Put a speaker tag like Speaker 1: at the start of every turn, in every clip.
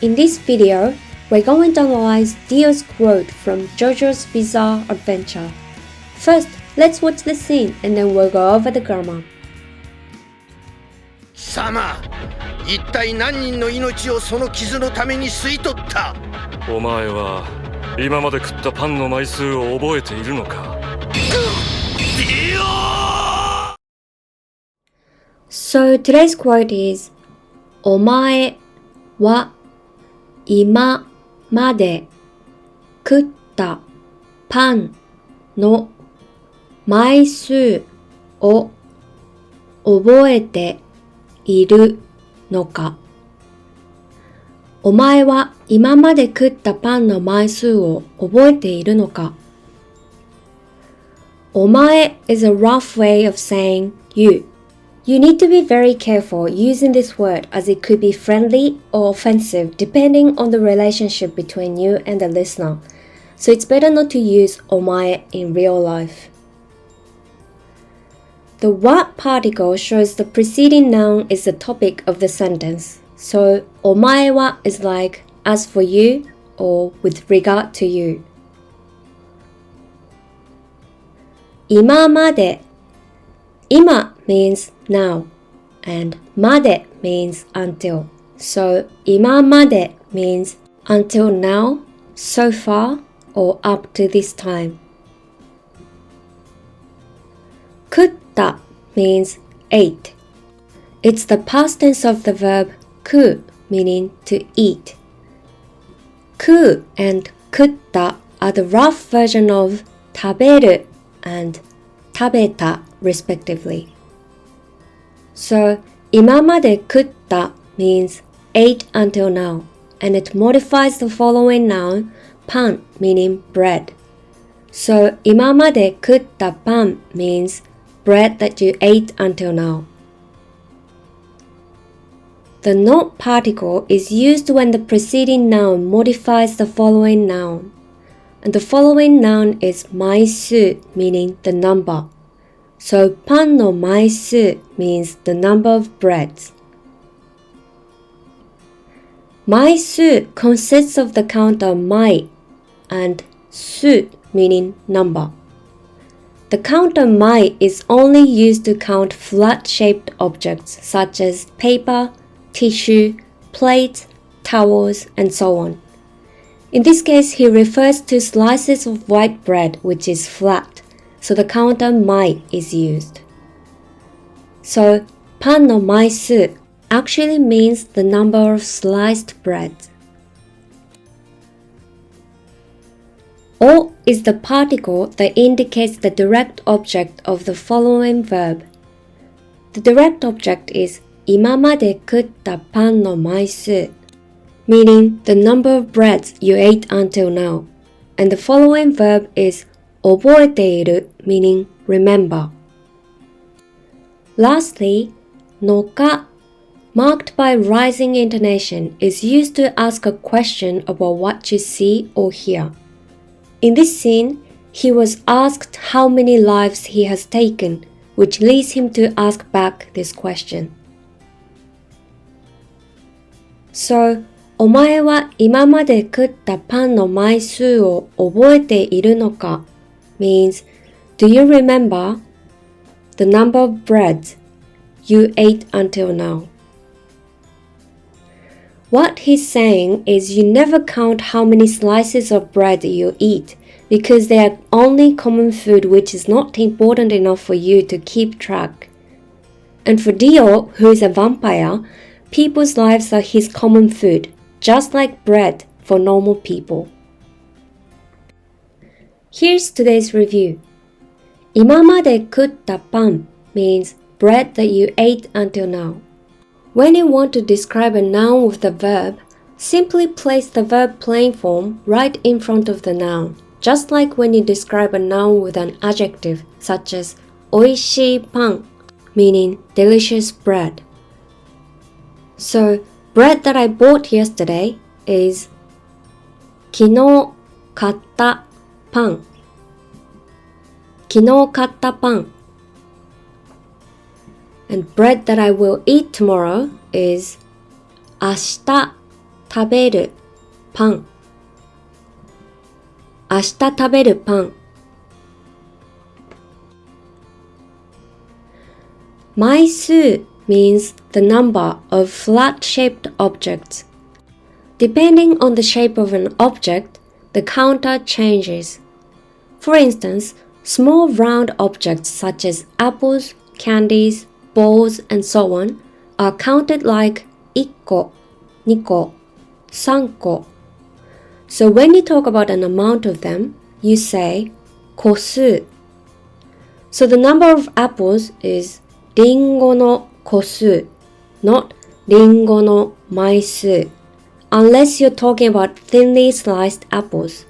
Speaker 1: In this video, we're going to analyze Dio's quote from JoJo's bizarre adventure. First, let's watch the scene and then we'll go over the grammar.
Speaker 2: 様、一体何人の命をその傷のために吸い取った？
Speaker 3: お前は今まで食ったパンの枚数を覚えているのか？ディオ！
Speaker 1: So today's quote is お前は今まで食ったパンの枚数を覚えているのか？お前は今まで食ったパンの枚数を覚えているのか？お前 is a rough way of saying you.You need to be very careful using this word as it could be friendly or offensive depending on the relationship between you and the listener. So it's better not to use omae in real life. The wa particle shows the preceding noun is the topic of the sentence. So omae wa is like as for you or with regard to you. 今まで今 means now, and まで means until. So 今まで means until now, so far, or up to this time. 食った means ate. It's the past tense of the verb 食う meaning to eat. 食う and 食った are the rough version of 食べる and 食べた respectively.So, 今まで食った means ate until now, and it modifies the following noun, パン meaning bread. So, 今まで食ったパン means bread that you ate until now. The not particle is used when the preceding noun modifies the following noun, and the following noun is maisū, meaning the number.So, パンの枚数 means the number of breads. 枚数 consists of the counter 枚 and 数 meaning number. The counter 枚 is only used to count flat-shaped objects such as paper, tissue, plates, towels, and so on. In this case, he refers to slices of white bread which is flat.So the counter 枚 is used. So パンの枚数 actually means the number of sliced breads. お is the particle that indicates the direct object of the following verb. The direct object is 今まで食ったパンの枚数 meaning the number of breads you ate until now. And the following verb is 覚えている meaning remember. Lastly, のか marked by rising intonation is used to ask a question about what you see or hear. In this scene, he was asked how many lives he has taken, which leads him to ask back this question. So, お前は今まで食ったパンの枚数を覚えているのかmeans, do you remember the number of breads you ate until now? What he's saying is you never count how many slices of bread you eat because they are only common food which is not important enough for you to keep track. And for Dio, who is a vampire, people's lives are his common food, just like bread for normal people.Here's today's review. 今まで食ったパン means bread that you ate until now. When you want to describe a noun with the verb, simply place the verb plain form right in front of the noun, just like when you describe a noun with an adjective such as おいしいパン meaning delicious bread. So, bread that I bought yesterday is 昨日買ったパン昨日買ったパン And bread that I will eat tomorrow is 明日食べるパン。明日食べるパン。maisū means the number of flat-shaped objects. Depending on the shape of an object, the counter changes. For instance, small round objects such as apples, candies, balls, and so on are counted like 1個、2個、3個. So when you talk about an amount of them, you say 個数. So the number of apples is リンゴの個数, not リンゴの枚数, unless you're talking about thinly sliced apples.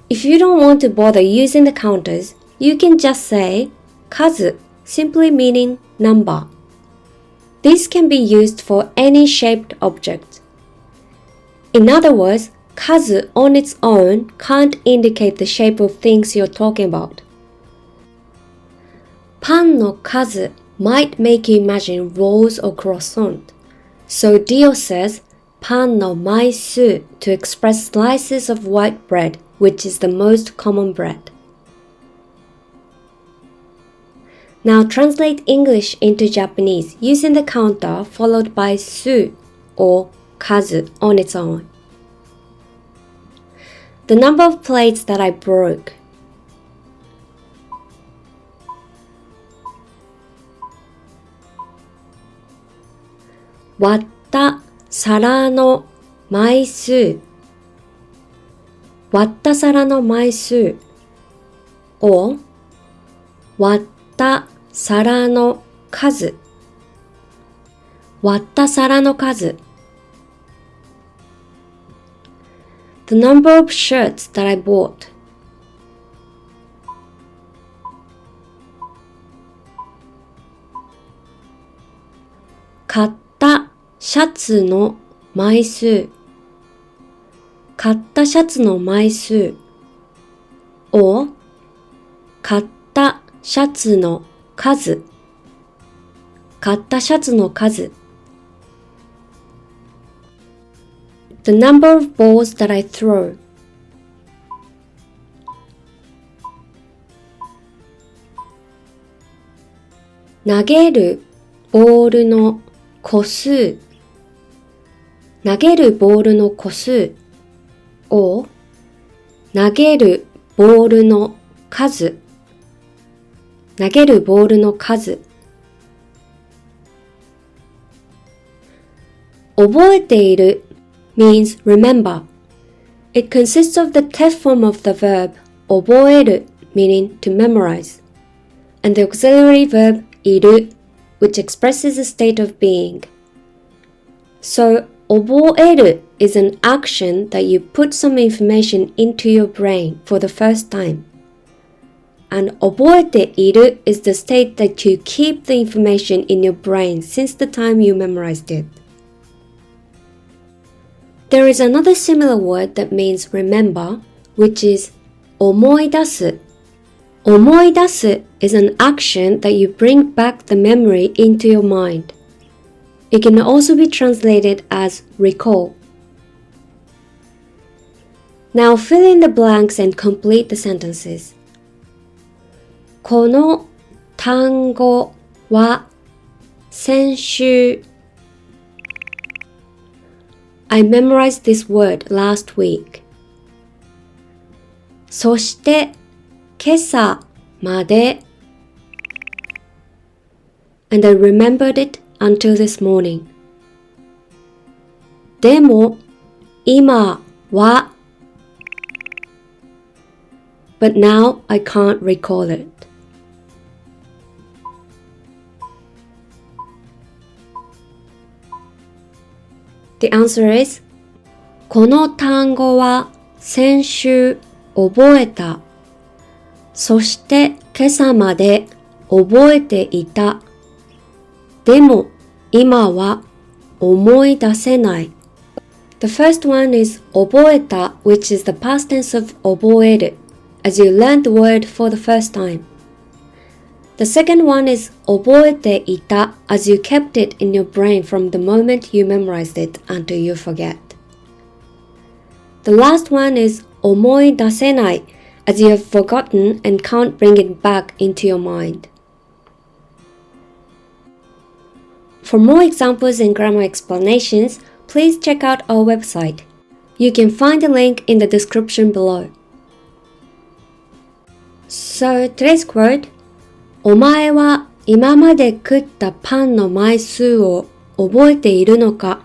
Speaker 1: If you don't want to bother using the counters, you can just say 数, simply meaning number. This can be used for any shaped object. In other words, 数 on its own can't indicate the shape of things you're talking about. パンの数 might make you imagine rolls or croissant. So Dio says パンの枚数 to express slices of white bread, which is the most common bread. Now translate English into Japanese using the counter followed by 数 or 数 on its own. The number of plates that I broke. 割った皿の枚数。割った皿の枚数 or 割った皿の数。割った皿の数。The number of shirts that I bought. 買ったシャツの枚数。買ったシャツの枚数 or 買ったシャツの数。買ったシャツの数。The number of balls that I throw. 投げるボールの個数。投げるボールの個数 or 投げるボールの数。投げるボールの数。覚えている means remember. It consists of the text form of the verb 覚える meaning to memorize, and the auxiliary verb いる which expresses a state of being. So, 覚える is an action that you put some information into your brain for the first time. And 覚えている is the state that you keep the information in your brain since the time you memorized it. There is another similar word that means remember, which is 思い出す。思い出す is an action that you bring back the memory into your mind. It can also be translated as recall. Now fill in the blanks and complete the sentences. この単語は先週 I memorized this word last week. そして今朝まで and I remembered it until this morning. でも今は but now I can't recall it. The answer is この単語は先週覚えた。そして今朝まで覚えていた。でも今は思い出せない。The first one is 覚えた which is the past tense of 覚える as you learned the word for the first time. The second one is 覚えていた as you kept it in your brain from the moment you memorized it until you forget. The last one is 思い出せない as you have forgotten and can't bring it back into your mind. For more examples and grammar explanations, please check out our website. You can find the link in the description below. So today's quote, お前は今まで食ったパンの枚数を覚えているのか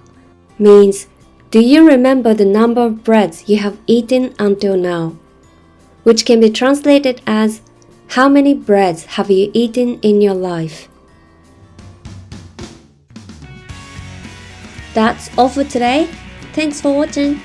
Speaker 1: means, do you remember the number of breads you have eaten until now? Which can be translated as, how many breads have you eaten in your life? That's all for today. Thanks for watching.